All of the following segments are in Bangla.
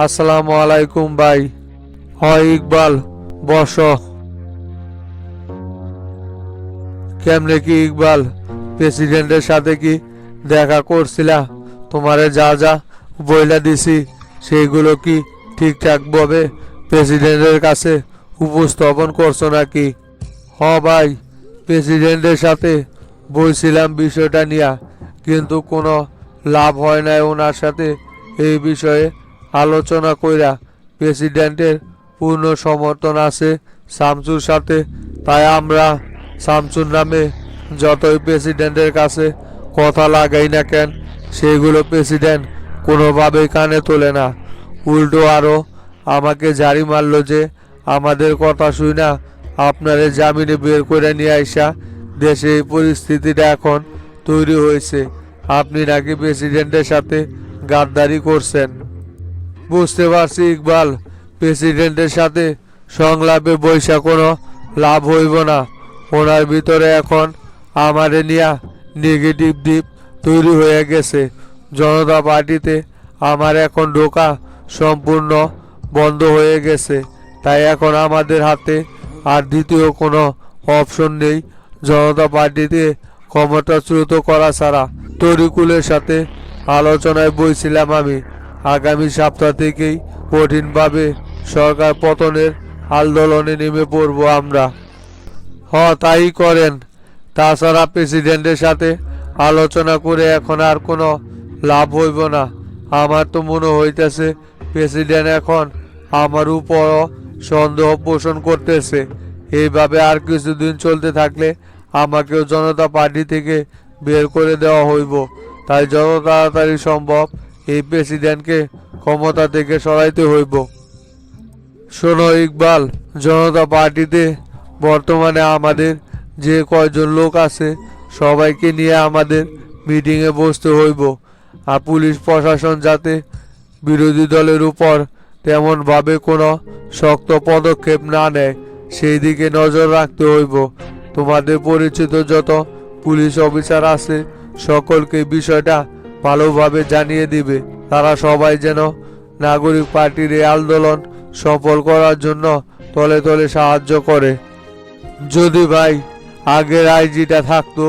আসসালামু আলাইকুম ভাই। হয় ইকবাল, বসো। কেমনে কি ইকবাল, প্রেসিডেন্টের সাথে কি দেখা করছিলা? তোমারে যা যা বইলা দিছি সেইগুলো কি ঠিকঠাক ভাবে প্রেসিডেন্টের কাছে উপস্থাপন করছো নাকি? হ ভাই, প্রেসিডেন্টের সাথে বলছিলাম বিষয়টা নিয়া, কিন্তু কোনো লাভ হয় নাই ওনার সাথে এই বিষয়ে আলোচনা কইরা। প্রেসিডেন্টের পূর্ণ সমর্থন আছে শামসুর সাথে, তাই আমরা শামসুর নামে যতই প্রেসিডেন্টের কাছে কথা লাগাই না কেন, সেগুলো প্রেসিডেন্ট কোনোভাবেই কানে তোলে না। উল্টো আরও আমাকে জারি মারল যে আমাদের কথা শুই না আপনারে জামিনে বের করে নিয়ে আইসা দেশে এই পরিস্থিতিটা এখন তৈরি হয়েছে, আপনি নাকি প্রেসিডেন্টের সাথে গাদ্দারি করছেন। বুঝতে পারছি ইকবাল, প্রেসিডেন্টের সাথে সংলাপে বৈশা কোনো লাভ হইব না। ওনার ভিতরে এখন আমারে নিয়া নেগেটিভ দিক তৈরি হয়ে গেছে। জনতা পার্টিতে আমার এখন ঢোকা সম্পূর্ণ বন্ধ হয়ে গেছে, তাই এখন আমাদের হাতে আর দ্বিতীয় কোনো অপশন নেই জনতা পার্টিতে ক্ষমতাচ্যুত করা ছাড়া। তরিকুলের সাথে আলোচনায় বইছিলাম আমি, আগামী সপ্তাহ থেকেই কঠিনভাবে সরকার পতনের আন্দোলনে নেমে পড়ব আমরা। তাই করেন। তাছাড়া প্রেসিডেন্টের সাথে আলোচনা করে এখন আর কোনো লাভ হইব না। আমার তো মনে হইতেছে প্রেসিডেন্ট এখন আমার উপরও সন্দেহ পোষণ করতেছে। এইভাবে আর কিছুদিন চলতে থাকলে আমাকেও জনতা পার্টি থেকে বের করে দেওয়া হইব। তাই যত তাড়াতাড়ি সম্ভব এই প্রেসিডেন্টকে ক্ষমতা থেকে সরাইতে হইব। শোনো ইকবাল, জনতা পার্টিতে বর্তমানে আমাদের যে কয়জন লোক আছে সবাইকে নিয়ে আমাদের মিটিংয়ে বসতে হইব। আর পুলিশ প্রশাসন যাতে বিরোধী দলের উপর তেমনভাবে কোনো শক্ত পদক্ষেপ না নেয় সেই দিকে নজর রাখতে হইব। তোমাদের পরিচিত যত পুলিশ অফিসার আছে সকলকে বিষয়টা ভালোভাবে জানিয়ে দিবে। তারা সবাই যেন নাগরিক পার্টির এই আন্দোলন সফল করার জন্য তলে তলে সাহায্য করে। যদি ভাই আগের আইজিটা থাকতো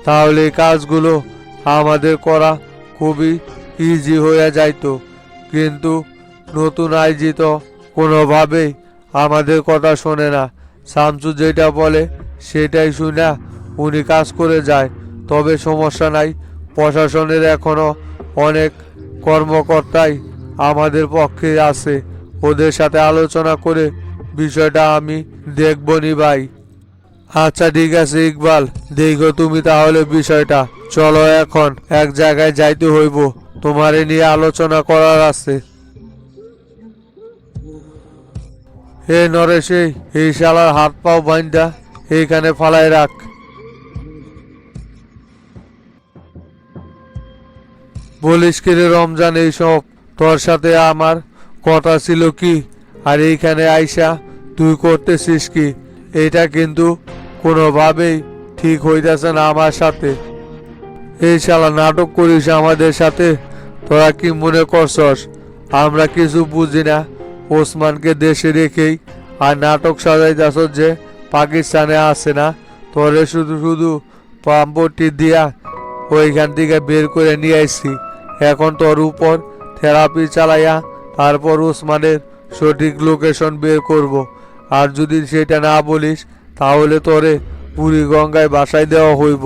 তাহলে এই কাজগুলো আমাদের করা খুবই ইজি হয়ে যাইতো, কিন্তু নতুন আইজি তো কোনোভাবেই আমাদের কথা শোনে না। শামসু যেটা বলে সেটাই শুনে উনি কাজ করে যায়। তবে সমস্যা নাই, প্রশাসনের এখনো অনেক কর্মকর্তাই আমাদের পক্ষে আছে। ওদের সাথে আলোচনা করে বিষয়টা আমি দেখবনি ভাই। আচ্ছা ঠিক আছে ইকবাল, দেখো তুমি তাহলে বিষয়টা। চলো এখন এক জায়গায় যাইতে হইব, তোমারে নিয়ে আলোচনা করার আছে। হে নরেশ, এই শালার হাত পাও বাইন্দা এইখানে ফালাই রাখ। বলিস কি রে রমজান, এইসব তোর সাথে আমার কথা ছিল কি? আর এইখানে আইসা তুই করতেছিস কি? এটা কিন্তু কোনোভাবেই ঠিক হইতেছে না আমার সাথে। এই শালা নাটক করিস আমাদের সাথে। তোরা কি মনে করছস আমরা কিছু বুঝি না? ওসমানকে দেশে রেখেই আর নাটক সাজাইতেছ যে পাকিস্তানে আসে না? তোরে শুধু শুধু পাম্পটি দিয়া ওইখান থেকে বের করে নিয়ে আসছি। এখন তোর উপর থেরাপি চালাইয়া তারপর ওসমানের সঠিক লোকেশন বের করব। আর যদি সেটা না বলিস তাহলে তোরে বুড়ি গঙ্গায় বাসায় দেওয়া হইব।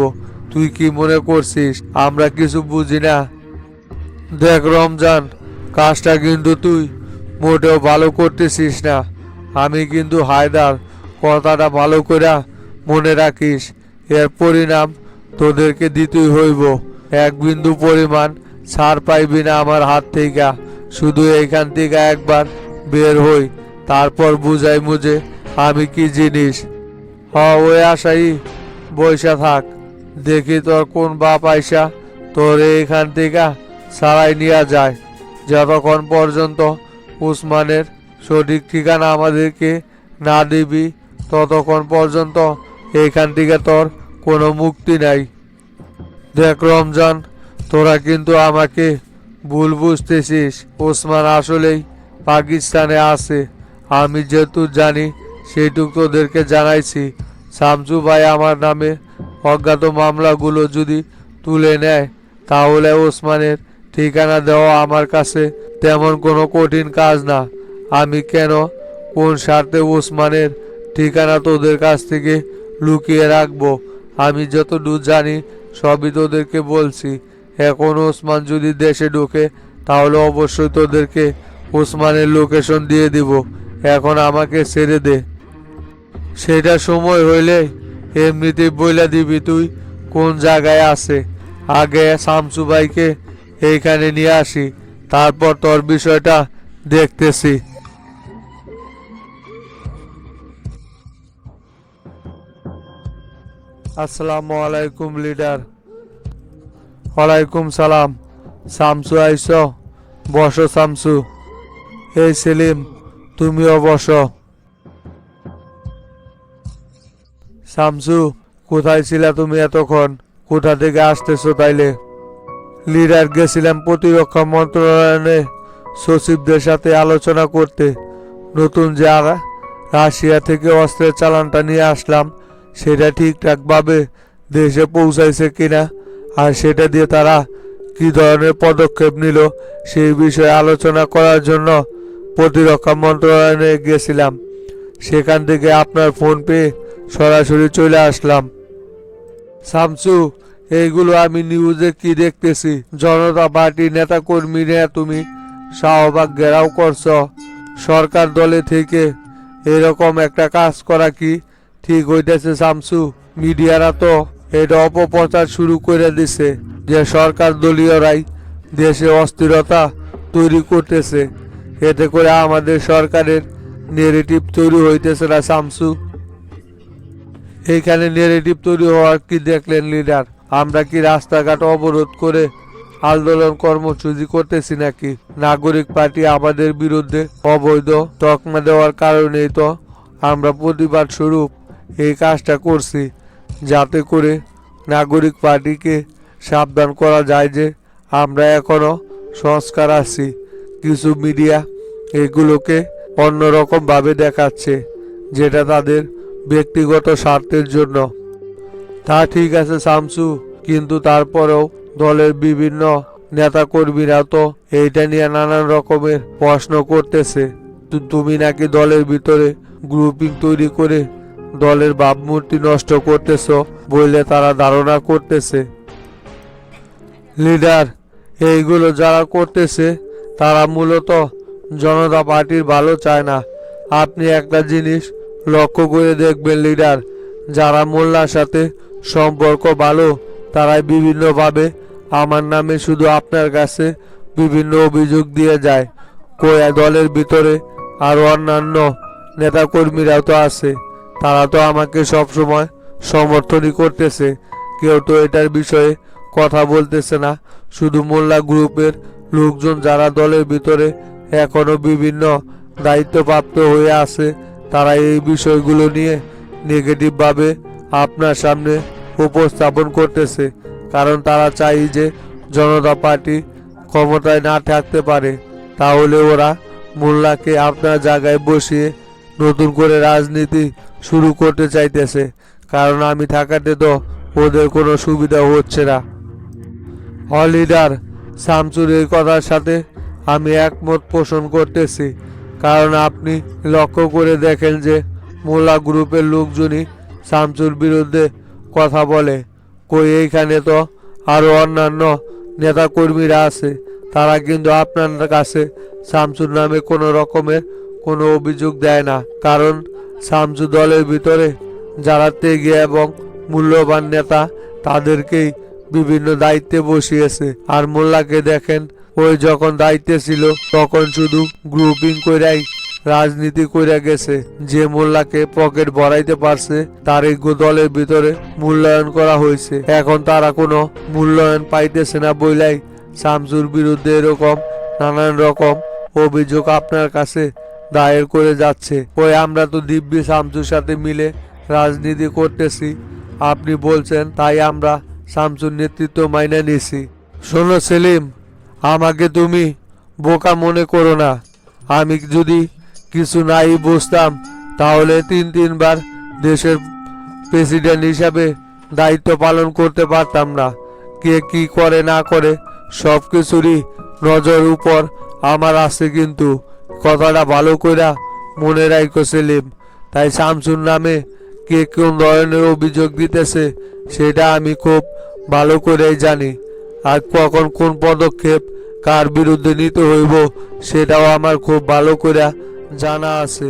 তুই কি মনে করছিস আমরা কিছু বুঝি না? দেখ রমজান, কাজটা কিন্তু তুই মোটেও ভালো করতেছিস না। আমি কিন্তু হায়দার, কথাটা ভালো করে মনে রাখিস। এর পরিণাম তোদেরকে দিতেই হইব। এক বিন্দু পরিমাণ ছাড় পাইবি না আমার হাত থেকে। শুধু এইখান থেকে একবার বের হই, তারপর বুঝাই মুঝে আমি কি জিনিস। ওই আশাই বৈশা থাক, দেখি তোর কোন বাপ আইসা তোর এইখান থেকে ছাড়াই নিয়ে যায়। যতক্ষণ পর্যন্ত উসমানের সঠিক ঠিকানা আমাদেরকে না দিবি ততক্ষণ পর্যন্ত এইখান থেকে তোর কোনো মুক্তি নাই। দেখ রমজান, তোরা কিন্তু আমাকে ভুল বুঝতেছিস। ওসমান আসলেই পাকিস্তানে আছে। আমি যেহেতু জানি সেইটুকু তোদেরকে জানাইছি। শামসু ভাই আমার নামে অজ্ঞাত মামলাগুলো যদি তুলে নেয় তাহলে ওসমানের ঠিকানা দেওয়া আমার কাছে তেমন কোনো কঠিন কাজ না। আমি কেন কোন স্বার্থে ওসমানের ঠিকানা তোদের কাছ থেকে লুকিয়ে রাখবো? আমি যতদূর জানি সবই তোদেরকে বলছি। এখন ওসমান যদি দেশে ঢোকে তাহলে অবশ্যই তোদেরকে ওসমানের লোকেশন দিয়ে দিব। এখন আমাকে ছেড়ে দে। সেটা সময় হইলে এমনিতেই বইলা দিবি তুই কোন জায়গায় আছে। আগে শামসু ভাইকে এইখানে নিয়ে আসি, তারপর তোর বিষয়টা দেখতেছি। আসসালামু আলাইকুম লিডার। ওয়ালাইকুম সালাম। শামসু আইস? বসো শামসু। এই সেলিম, তুমিও বসো। শামসু, কোথায় ছিলা তুমি এতক্ষণ? কোথা থেকে আসতেছো তাইলে? লিডার, গেছিলাম প্রতিরক্ষা মন্ত্রণালয়ে সচিবদের সাথে আলোচনা করতে। নতুন যে রাশিয়া থেকে অস্ত্রের চালানটা নিয়ে আসলাম সেটা ঠিকঠাকভাবে দেশে পৌঁছাইছে কিনা, আর সেটা দিয়ে তারা কি ধরনের পদক্ষেপ নিল সেই বিষয়ে আলোচনা করার জন্য প্রতিরক্ষা মন্ত্রণালয়ে গেছিলাম। সেখান থেকে আপনার ফোন পেয়ে সরাসরি চলে আসলাম। শামসু, এইগুলো আমি নিউজে কি দেখতেছি, জনতা পার্টির নেতা কর্মীরা তুমি শাহবাগ ঘেরাও করছ। সরকার দলে থেকে এরকম একটা কাজ করা কি ঠিক হইতেছে শামসু? মিডিয়ারা তো এটা অপপ্রচার শুরু করে দিছে যে সরকার দলীয়রাই দেশে অস্থিরতা তৈরি করতেছে। এতে করে আমাদের সরকারের নেগেটিভ তৈরি হইতেছে না শামসু? এইখানে নেগেটিভ তৈরি হওয়ার কি দেখলেন লিডার? আমরা কি রাস্তাঘাট অবরোধ করে আন্দোলন কর্মসূচি করতেছি নাকি? নাগরিক পার্টি আমাদের বিরুদ্ধে অবৈধ তকমা দেওয়ার কারণেই তো আমরা প্রতিবাদ স্বরূপ এই কাজটা করছি, যাতে করে নাগরিক পার্টিকে সাবধান করা যায় যে আমরা এখনো সংস্কার আছি। কিছু মিডিয়া এগুলোকে অন্যরকম ভাবে দেখাচ্ছে, যেটা তাদের ব্যক্তিগত স্বার্থের জন্য। তা ঠিক আছে শামসু, কিন্তু তারপরেও দলের বিভিন্ন নেতাকর্মীরা তো এইটা নিয়ে নানান রকমের প্রশ্ন করতেছে। তুমি নাকি দলের ভিতরে গ্রুপিং তৈরি করে দলের ভাবমূর্তি নষ্ট করতেছ বলে তারা ধারণা করতেছে। লিডার, এইগুলো যারা করতেছে তারা মূলত জনতা পার্টির ভালো চায় না। আপনি একটা জিনিস লক্ষ্য করে দেখবেন লিডার, যারা মোল্লার সাথে সম্পর্ক ভালো তারাই বিভিন্নভাবে আমার নামে শুধু আপনার কাছে বিভিন্ন অভিযোগ দিয়ে যায়। কোয়া দলের ভিতরে আরো অন্যান্য নেতাকর্মীরাও তো আছে, তারা তো আমাকে সবসময় সমর্থনই করতেছে। কেউ তো এটার বিষয়ে কথা বলতেছে না। শুধু মোল্লা গ্রুপের লোকজন যারা দলের ভিতরে এখনো বিভিন্ন দায়িত্বপ্রাপ্ত হয়ে আছে তারা এই বিষয়গুলো নিয়ে নেগেটিভভাবে আপনার সামনে উপস্থাপন করতেছে, কারণ তারা চাই যে জনতা পার্টি ক্ষমতায় না থাকতে পারে। তাহলে ওরা মোল্লাকে আপনার জায়গায় বসিয়ে নতুন করে রাজনীতি শুরু করতে চাইতেছে, কারণ আমি থাকাতে তো ওদের কোনো সুবিধা হচ্ছে না। লিডার, শামসুর এই কথার সাথে আমি একমত পোষণ করতেছি, কারণ আপনি লক্ষ্য করে দেখেন যে মোল্লা গ্রুপের লোকজনই শামসুর বিরুদ্ধে কথা বলে। কই এইখানে তো আরো অন্যান্য নেতাকর্মীরা আছে, তারা কিন্তু আপনার কাছে শামসুর নামে কোনো রকমের কোনো অভিযোগ দেয় না, কারণ শামসু দলের ভিতরে যারা ত্যাগী এবং মূল্যবান নেতা তাদেরকেই বিভিন্ন দায়িত্বে বসিয়েছে। আর মোল্লাকে দেখেন, ওই যখন দায়িত্বে ছিল তখন শুধু গ্রুপিং কইরাই রাজনীতি কইরা গেছে। যে মোল্লাকে পকেট ভরাইতে পারছে তার এই দলের ভিতরে মূল্যায়ন করা হয়েছে। এখন তারা কোনো মূল্যায়ন পাইতেছে না বইলাই শামসুর বিরুদ্ধে এরকম নানান রকম অভিযোগ আপনার কাছে দায়ের করে যাচ্ছে। ওই আমরা তো দিব্যি শামসুর সাথে মিলে রাজনীতি করতেছি, আপনি বলছেন তাই আমরা শামসুর নেতৃত্ব মাইনে নিছি। শোনো সেলিম, আমাকে তুমি বোকা মনে করো না। আমি যদি কিছু নাই বুঝতাম তাহলে তিনবার দেশের প্রেসিডেন্ট হিসাবে দায়িত্ব পালন করতে পারতাম না। কে কি করে না করে সব কিছুরই নজর উপর আমার আছে, কিন্তু কথাটা ভালো কইরা মনে রাখো সেলিম। তাই শামসুর নামে কে কোন ধরনের অভিযোগ দিতেছে সেটা আমি খুব ভালো করেই জানি, আর কখন কোন পদক্ষেপ কার বিরুদ্ধে নিতে হইব সেটাও আমার খুব ভালো করে জানা আছে।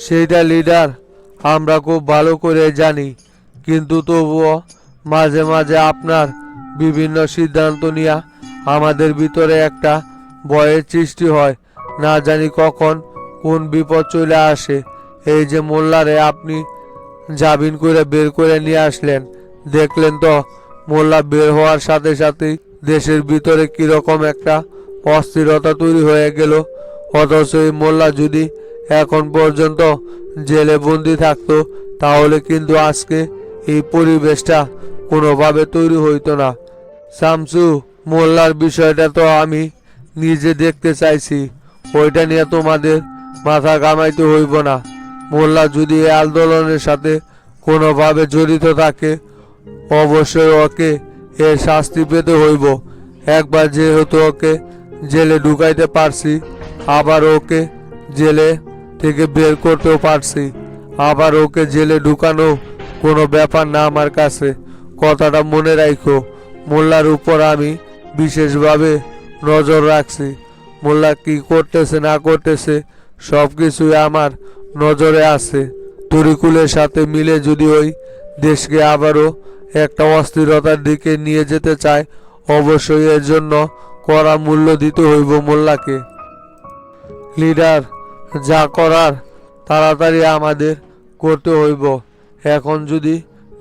সেইটা লিডার আমরা খুব ভালো করে জানি, কিন্তু তবুও মাঝে মাঝে আপনার বিভিন্ন সিদ্ধান্ত নিয়ে আমাদের ভিতরে একটা ভয়ের সৃষ্টি হয়। না জানি কখন কোন বিপদ চলে আসে। এই যে মোল্লারে আপনি জামিন করে বের করে নিয়ে আসলেন, দেখলেন তো মোল্লা বের হওয়ার সাথে সাথেই দেশের ভিতরে কিরকম একটা অস্থিরতা তৈরি হয়ে গেল। অথচ এই মোল্লা যদি এখন পর্যন্ত জেলে বন্দি থাকতো তাহলে কিন্তু আজকে এই পরিবেশটা কোনোভাবে তৈরি হইতো না। শামসু, মোল্লার বিষয়টা তো আমি নিজে দেখতে চাইছি, ওইটা নিয়ে তোমাদের মাথা ঘামাইতে হইব না। মোল্লা যদি এই আন্দোলনের সাথে কোনোভাবে জড়িত থাকে অবশ্যই ওকে এর শাস্তি পেতে হইব। একবার যেহেতু ওকে জেলে ঢুকাইতে পারছি, আবার ওকে জেলে থেকে বের করতেও পারছি, আবার ওকে জেলে ঢুকানো কোনো ব্যাপার না আমার কাছে। কথাটা মনে রাখো। মোল্লার উপর আমি বিশেষভাবে নজর রাখছি। মোল্লা কি করতেছে না করতেছে সব কিছুই আমার নজরে আছে। তরিকুলের সাথে মিলে যদি ওই দেশকে আবারও একটা অস্থিরতার দিকে নিয়ে যেতে চায়, অবশ্যই এর জন্য কড়া মূল্য দিতে হইব মোল্লাকে। লিডার, যা করার তাড়াতাড়ি আমাদের করতে হইব। এখন যদি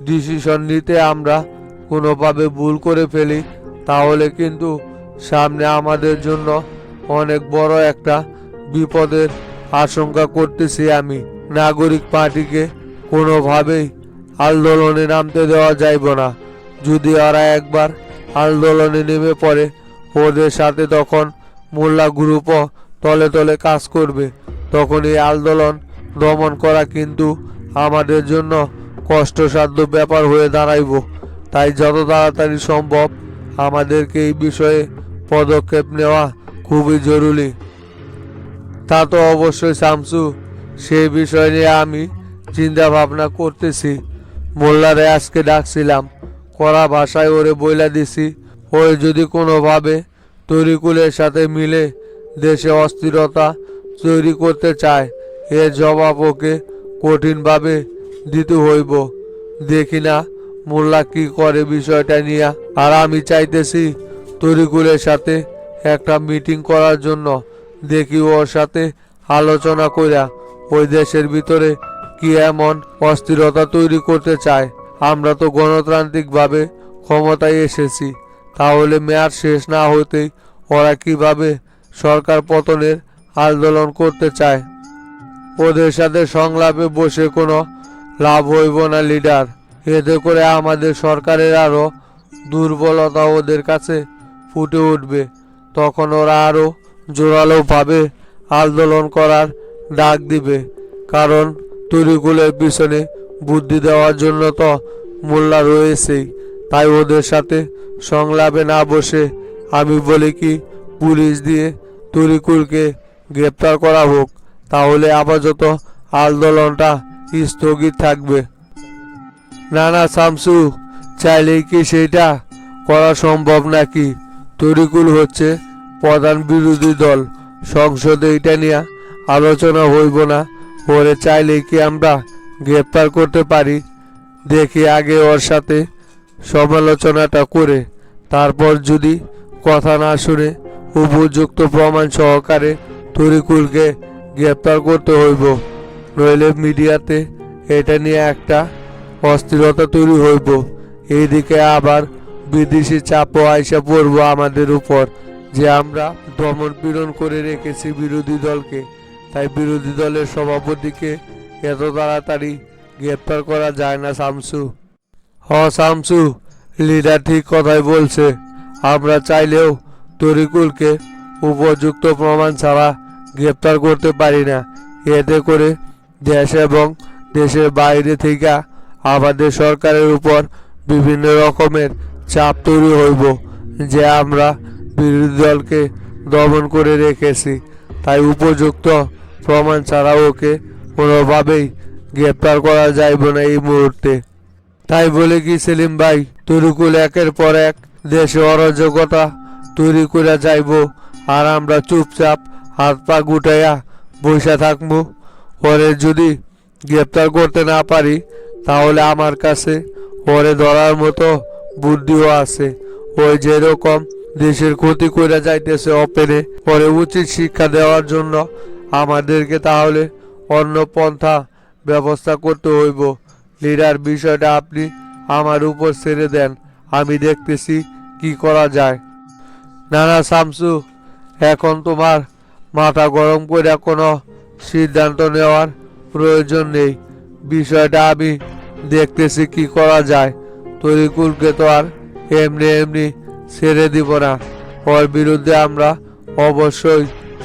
ডিসিশন নিতে আমরা কোনোভাবে ভুল করে ফেলি তাহলে কিন্তু সামনে আমাদের জন্য অনেক বড় একটা বিপদের আশঙ্কা করতেছি আমি। নাগরিক পার্টিকে কোনোভাবেই আন্দোলনে নামতে দেওয়া যাইব না। যদি ওরা একবার আন্দোলনে নেমে পড়ে ওদের সাথে তখন মোল্লা গ্রুপও তলে তলে কাজ করবে। তখন এই আন্দোলন দমন করা কিন্তু আমাদের জন্য কষ্টসাধ্য ব্যাপার হয়ে দাঁড়াইব। তাই যত তাড়াতাড়ি সম্ভব আমাদেরকে এই বিষয়ে পদক্ষেপ নেওয়া খুবই জরুরি। তা তো অবশ্যই শামসু, সেই বিষয় নিয়ে আমি চিন্তা ভাবনা করতেছি। মোল্লারে আজকে ডাকছিলাম, কড়া ভাষায় ওরে বইলা দিছি ওই যদি কোনোভাবে তরিকুলের সাথে মিলে দেশে অস্থিরতা তৈরি করতে চায় এর জবাব ওকে কঠিনভাবে দিতে হইব। দেখি না মোল্লা কি করে বিষয়টা নিয়ে। আর আমি চাইতেছি তরিকুলের সাথে একটা মিটিং করার জন্য। দেখি ওর সাথে আলোচনা কইরা ওই দেশের ভিতরে কি এমন অস্থিরতা তৈরি করতে চায়। আমরা তো গণতান্ত্রিকভাবে ক্ষমতায় এসেছি, তাহলে মেয়াদ শেষ না হতেই ওরা কিভাবে সরকার পতনের আন্দোলন করতে চায়। ওদের সাথে সংলাপে বসে কোনো লাভ হইব না লিডার। এতে করে আমাদের সরকারের আরো দুর্বলতা ওদের কাছে ফুটে উঠবে। তখন ওরা আরো জোরালোভাবে আন্দোলন করার ডাক দিবে। কারণ তরিকুলের পিছনে বুদ্ধি দেওয়ার জন্য তো মোল্লা রয়েছেই। তাই ওদের সাথে সংলাপে না বসে আমি বলি কি পুলিশ দিয়ে তরিকুলকে গ্রেপ্তার করা হোক, তাহলে আপাতত আন্দোলনটা স্থগিত থাকবে। না না শামসু, চাইলেই কি সেইটা করা সম্ভব নাকি? তরিকুল হচ্ছে প্রধান বিরোধী দল, সংসদে এটা নিয়ে আলোচনা হইব না। ওরে চাইলেই কি আমরা গ্রেপ্তার করতে পারি? দেখি আগে ওর সাথে সমালোচনাটা করে, তারপর যদি কথা না শুনে উপযুক্ত প্রমাণ সহকারে তরিকুলকে গ্রেপ্তার করতে হইব। নইলে মিডিয়াতে এটা নিয়ে একটা অস্থিরতা তৈরি হইব। এইদিকে আবার বিদেশি চাপও আইসা পড়ব আমাদের উপর যে আমরা দমন পীড়ন করে রেখেছি বিরোধী দলকে। তাই বিরোধী দলের সভাপতিকে এত তাড়াতাড়ি গ্রেপ্তার করা যায় না শামসু। শামসু, লিডার ঠিক কথাই বলছে। আমরা চাইলেও তরিকুলকে উপযুক্ত প্রমাণ ছাড়া গ্রেপ্তার করতে পারি না। এতে করে দেশ এবং দেশের বাইরে থেকে আমাদের সরকারের উপর বিভিন্ন রকমের চাপ তৈরি হইব যে আমরা বিরোধী দলকে দমন করে রেখেছি, তাই উপযুক্ত প্রমাণ ছাড়া ওকে কোনোভাবেই গ্রেপ্তার করা যাইবে না এই মুহূর্তে। তাই বলে কি সেলিম ভাই, তরিকুল একের পর এক দেশে অরাজকতা তৈরি করে যাইব আর আমরা চুপচাপ হাত পা গুটাইয়া বসে থাকবো? ওরে যদি গ্রেপ্তার করতে না পারি তাহলে আমার কাছে ওরে ধরার মতো বুদ্ধিও আছে। ওই যেরকম দেশের ক্ষতি করে যাইতেছে ওপেনে, ওরে উচিত শিক্ষা দেওয়ার জন্য আমাদেরকে তাহলে অন্য পন্থা ব্যবস্থা করতে হইব। লিডার, বিষয়টা আপনি আমার উপর ছেড়ে দেন, আমি দেখতেছি কি করা যায়। না না শামসু, এখন তোমার মাথা গরম করে কোনো সিদ্ধান্ত নেওয়ার প্রয়োজন নেই। বিষয়টা আমি দেখতেছি কি করা যায়। তরিকুলকে তো আর এমনি এমনি ছেড়ে দিব না। ওর বিরুদ্ধে আমরা অবশ্যই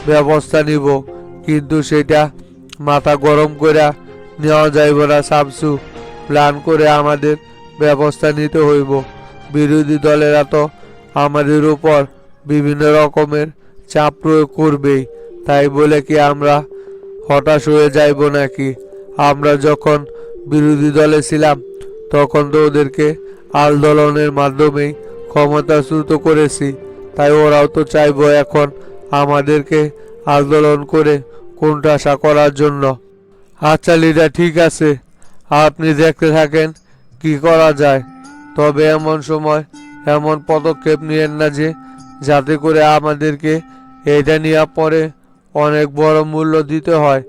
ব্যবস্থা নিব, কিন্তু সেটা মাথা গরম করে নেওয়া যাইব না শামসু। প্ল্যান করে আমাদের ব্যবস্থা নিতে হইব। বিরোধী দলেরা তো আমাদের উপর বিভিন্ন রকমের চাপ প্রয়োগ করবেই, তাই বলে কি আমরা হতাশ হয়ে যাইব নাকি? আমরা যখন বিরোধী দলে ছিলাম তখন তো ওদেরকে আন্দোলনের মাধ্যমেই ক্ষমতাচ্যুত করেছি, তাই ওরাও তো চাইব এখন আমাদেরকে আন্দোলন করে কোণঠাসা করার জন্য। আচ্ছা লিডার, ঠিক আছে, আপনি দেখতে থাকেন কি করা যায়। তবে এমন সময় এমন পদক্ষেপ নিয়েন না যে যাতে করে আমাদেরকে এটা নিয়ে পরে অনেক বড় মূল্য দিতে হয়।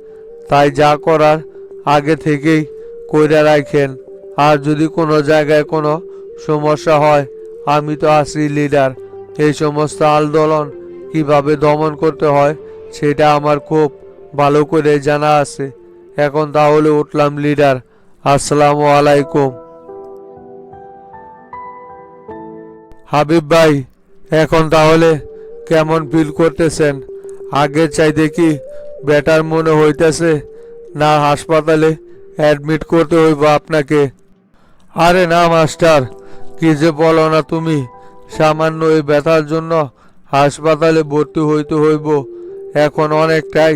তাই যা করার আগে থেকেই কইরা রাখেন। আর যদি কোনো জায়গায় কোনো সমস্যা হয় আমি তো আছি লিডার। এই সমস্ত আন্দোলন কিভাবে দমন করতে হয় সেটা আমার খুব ভালো করে জানা আছে। এখন তাহলে উঠলাম লিডার, আসসালামু আলাইকুম। হাবিব ভাই, এখন তাহলে কেমন ফিল করতেছেন? আগের চাইতে কি বেটার মনে হইতেছে, না হাসপাতালে অ্যাডমিট করতে হইব আপনাকে? আরে না মাস্টার, কি যে বলো না তুমি, সামান্য এই ব্যথার জন্য হাসপাতালে ভর্তি হইতে হইব? এখন অনেকটাই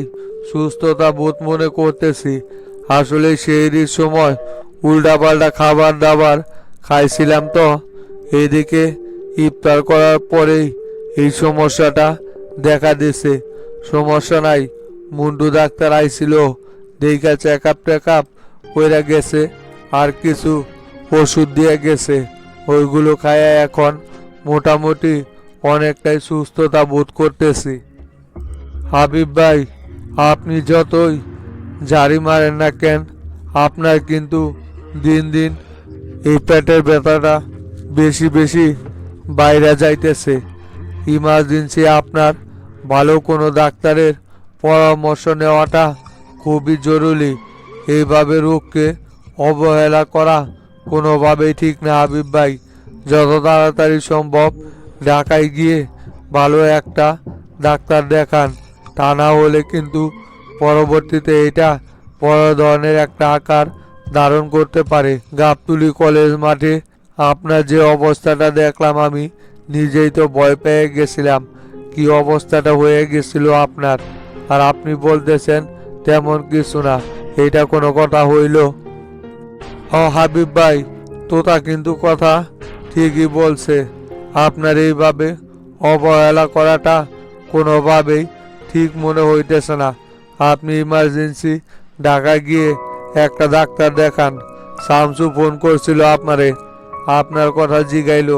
সুস্থতা বোধ মনে করতেছি। আসলে সেই সময় উল্টাপাল্টা খাবার দাবার খাইছিলাম তো, এদিকে ইফতার করার পরেই এই সমস্যাটা দেখা দিছে। সমস্যা নাই, মুন্ডু ডাক্তার আইছিল, দেখা চেক আপ কইরা গেছে আর কিছু ওষুধ দিয়ে গেছে। ওইগুলো খায়া এখন মোটামুটি অনেকটাই সুস্থতা বোধ করতেছি। হাবিব ভাই, আপনি যতই জারি মারেন না কেন, আপনার কিন্তু দিন দিন এই পেটের ব্যথাটা বেশি বেশি বাইরে যাইতেছে। ইমার্জেন্সি আপনার ভালো কোনো ডাক্তারের পরামর্শ নেওয়াটা খুবই জরুরি। এইভাবে রোগকে অবহেলা করা কোনোভাবেই ঠিক না হাবিব ভাই। যত তাড়াতাড়ি সম্ভব ঢাকায় গিয়ে ভালো একটা ডাক্তার দেখান, তা না হলে কিন্তু পরবর্তীতে এটা বড় ধরনের একটা আকার ধারণ করতে পারে। গাবতলী কলেজ মাঠে আপনার যে অবস্থাটা দেখলাম, আমি নিজেই তো ভয় পেয়ে গেছিলাম কি অবস্থাটা হয়ে গেছিল আপনার। আর আপনি বলতেছেন তেমন কিছু না, এটা কোনো কথা হইল? হাবিব ভাই, তোতা কিন্তু কথা ঠিকই বলছে। আপনার এইভাবে অবহেলা করাটা কোনোভাবেই ঠিক মনে হইতেছে না। আপনি ইমার্জেন্সি ঢাকা গিয়ে একটা ডাক্তার দেখান। শামসু ফোন করছিল আপনারে, আপনার কথা জিগাইলো।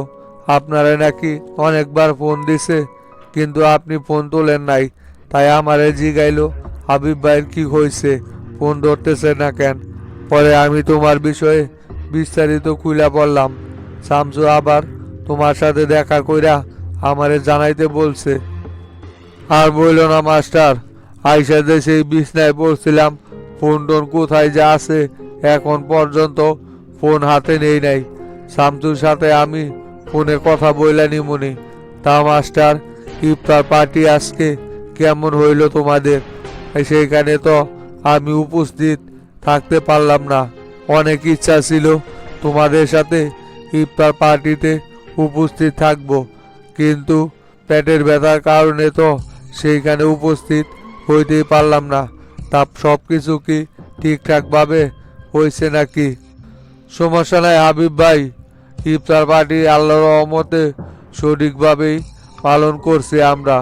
আপনারে নাকি অনেকবার ফোন দিছে কিন্তু আপনি ফোন তোলেন নাই, তাই আমারে জিগাইলো হাবিব ভাইয়ের কি হয়েছে, ফোন ধরতেছে না কেন। পরে আমি তোমার বিষয়ে বিস্তারিত খুলে বললাম। শামসু আবার তোমার সাথে দেখা কইরা আমারে জানাইতে বলছে। আর বইল না মাস্টার, আইসাতে সেই বিছনায় পড়ছিলাম, ফোন টোন কোথায় যা আছে এখন পর্যন্ত ফোন হাতে নেই নাই। শামসুর সাথে আমি ফোনে কথা বইলানি মনে। তা মাস্টার, ইফতার পার্টি আজকে কেমন হইল তোমাদের? সেইখানে তো আমি উপস্থিত থাকতে পারলাম না। অনেক ইচ্ছা ছিল তোমাদের সাথে ইফতার পার্টিতে উপস্থিত থাকব, কিন্তু পেটের ব্যথার কারণে তো সেইখানে উপস্থিত হইতেই পারলাম না। তা সব কিছু কি ঠিকঠাকভাবে হয়েছে নাকি? সমস্যা নাই হাবিব ভাই, ইফতার পার্টি আল্লাহর রহমতে সঠিকভাবেই পালন করছি আমরা।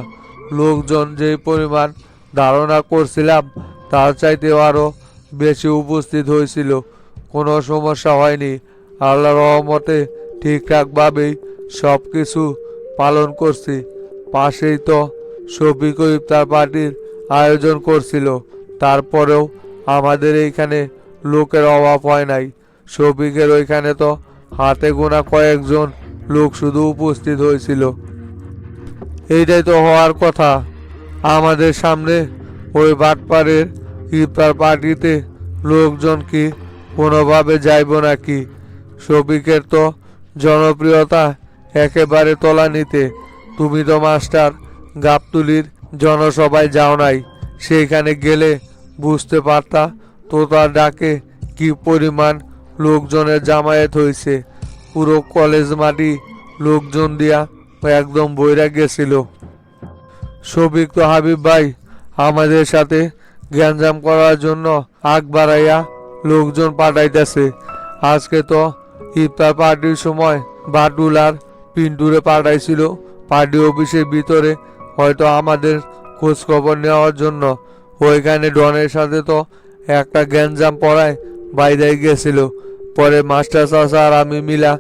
লোকজন যে পরিমাণ ধারণা করছিলাম তার চাইতেও আরও বেশি উপস্থিত হয়েছিল। কোনো সমস্যা হয়নি, আল্লাহর রহমতে ঠিকঠাকভাবেই সব কিছু পালন করছি। পাশেই তো শফিক ইফতার পার্টির আয়োজন করছিল, তারপরেও আমাদের এইখানে লোকের অভাব হয় নাই। শফিকের ওইখানে তো হাতে গোনা কয়েকজন লোক শুধু উপস্থিত হয়েছিল। এইটাই তো হওয়ার কথা। আমাদের সামনে ওই বাটপাড়ের ইফতার পার্টিতে লোকজন কি কোনোভাবে যাইব নাকি? শফিকের তো জনপ্রিয়তা একেবারে তলানিতে। তুমি তো মাস্টার গাবতুলির জনসভায় যাও নাই, সেইখানে গেলে বুঝতে পারতা তো তার ডাকে কি পরিমাণ লোকজনের জামায়াত হয়েছে। পুরো কলেজ মাটি লোকজন দিয়া একদম বইরা গেছিল। শফিক তো হাবিব ভাই আমাদের সাথে গ্যাঞ্জাম করার জন্য আগ বাড়াইয়া লোকজন পাঠাইতেছে। আজকে তো ইফতার পার্টির সময় বাটুল আর পিন্টুরে পাঠাইছিল পার্টি অফিসের ভিতরে, হয়তো আমাদের খোঁজ খবর নেওয়ার জন্য। ওইখানে ডনের সাথে তো একটা গ্যাঞ্জাম পড়ায় বাইরে গেছিল। পরে মাস্টার চাচা আর আমি মিলা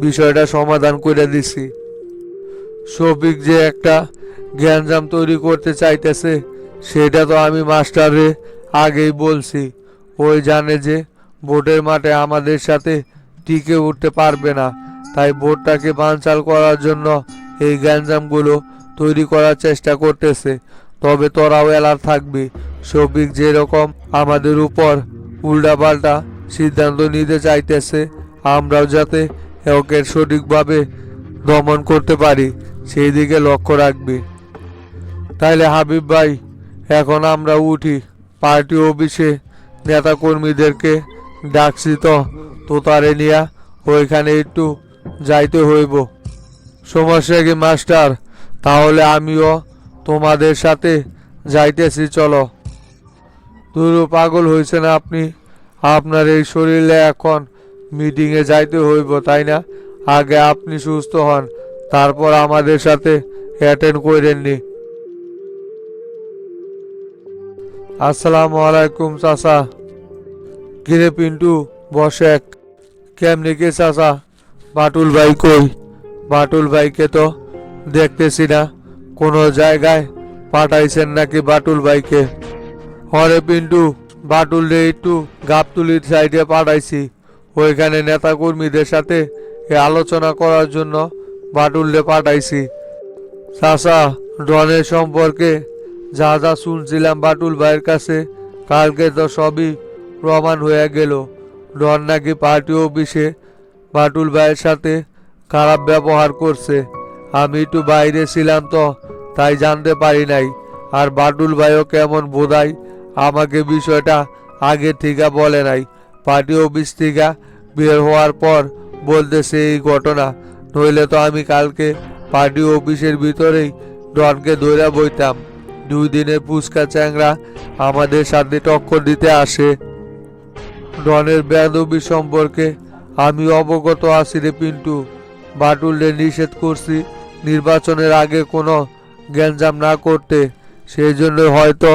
বিষয়টা সমাধান করে দিছি। শফিক যে একটা গ্যাঞ্জাম তৈরি করতে চাইতেছে সেটা তো আমি মাস্টারে আগেই বলছি। ওই জানে যে ভোটের মাঠে আমাদের সাথে টিকে উঠতে পারবে না, তাই ভোটটাকে বানচাল করার জন্য এই গ্যাঞ্জামগুলো তৈরি করার চেষ্টা করতেছে। তবে তোরাও এলার থাকবি, শফিক যেরকম আমাদের উপর উল্টাপাল্টা সিদ্ধান্ত নিতে চাইতেছে, আমরাও যাতে ওকে সঠিকভাবে দমন করতে পারি সেই দিকে লক্ষ্য রাখবি। তাইলে হাবিব ভাই এখন আমরা উঠি। পার্টি অফিসে নেতা কর্মীদেরকে ডাকছি তো তোতারে নিয়া ওইখানে একটু যাইতে হইব। সমস্যা কি মাস্টার? তাহলে আমিও তোমাদের সাথে যাইতেছি, চলো। দুরু পাগল হয়েছে না আপনি? আপনার এই শরীরে এখন মিটিংয়ে যাইতে হইব তাই না? আগে আপনি সুস্থ হন, তারপর আমাদের সাথে অ্যাটেন্ড করেননি। আসসালামু আলাইকুম চাচা। কিরে পিন্টু বসেক, কেমনি কে চাচা? বাটুল ভাই কই? বাটুল ভাইকে তো দেখতেছি না। কোনো জায়গায় পাঠাইছেন নাকি বাটুল ভাইকে? হরে পিন্টু, বাটুল রে একটু গাবতুলির সাইডে পাঠাইছি। ওইখানে নেতা কর্মীদের সাথে আলোচনা করার জন্য বাটুল রে পাঠাইছি। চাচা, ডনের সম্পর্কে যা যা শুনছিলাম বাটুল ভাইয়ের কাছে, কালকে তো সবই প্রমাণ হয়ে গেল। ডন নাকি পার্টি অফিসে বাটুল ভাইয়ের সাথে খারাপ ব্যবহার করছে। আমি একটু বাইরে ছিলাম তো তাই জানতে পারি নাই। আর বাটুল ভাইও কেমন বোধাই আমাকে বিষয়টা আগে থেকে বলে নাই। পার্টি অফিস থেকে বের হওয়ার পর বলতেছে এই ঘটনা, নইলে তো আমি কালকে পার্টি অফিসের ভিতরেই ডনকে ধরে বইতাম। 2 দিনের পুচকা চ্যাংরা আমাদের সাথে টক্কর দিতে আসে। ডনের বেয়াদবি সম্পর্কে আমি অবগত আছি রে পিন্টু। বাটুলরে নিষেধ করছি নির্বাচনের আগে কোনো গ্যাঞ্জাম না করতে, সেই জন্য হয়তো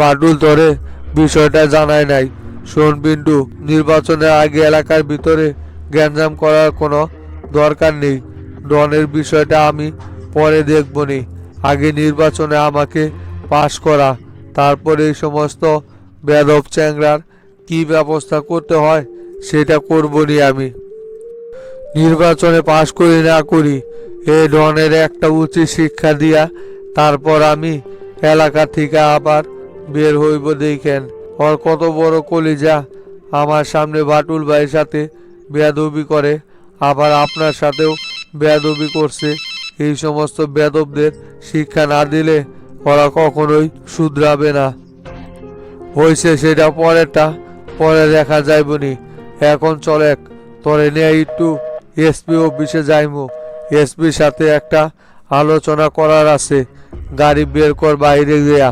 বাটুল ধরে বিষয়টা জানায় নাই। শোন পিন্টু, নির্বাচনের আগে এলাকার ভিতরে গ্যাঞ্জাম করার কোনো দরকার নেই। ডনের বিষয়টা আমি পরে দেখবনি, আগে নির্বাচনে আমাকে পাশ করা, তারপরে এই সমস্ত বেদব চ্যাংরার কি ব্যবস্থা করতে হয় সেটা করবনি আমি। নির্বাচনে পাশ করি না করি এ ডনের একটা উচিত শিক্ষা দিয়া তারপর আমি এলাকা থেকে আবার বের হইব। দেখেন ওর কত বড় কলিজা, আমার সামনে বাটুল ভাইয়ের সাথে বেয়াদবি করে, আবার আপনার সাথেও বেয়াদবি করছে। এই সমস্ত বেদবদের শিক্ষা না দিলে ওরা কখনোই শুধরাবে না। হয়েছে সেটা পরেরটা পরে দেখা যাইবনি। এখন চলেক তোরে নিয়ে একটু এসপি অফিসে যাইমু। এসপির সাথে একটা আলোচনা করার আছে। গাড়ি বের কর বাইরে গিয়া।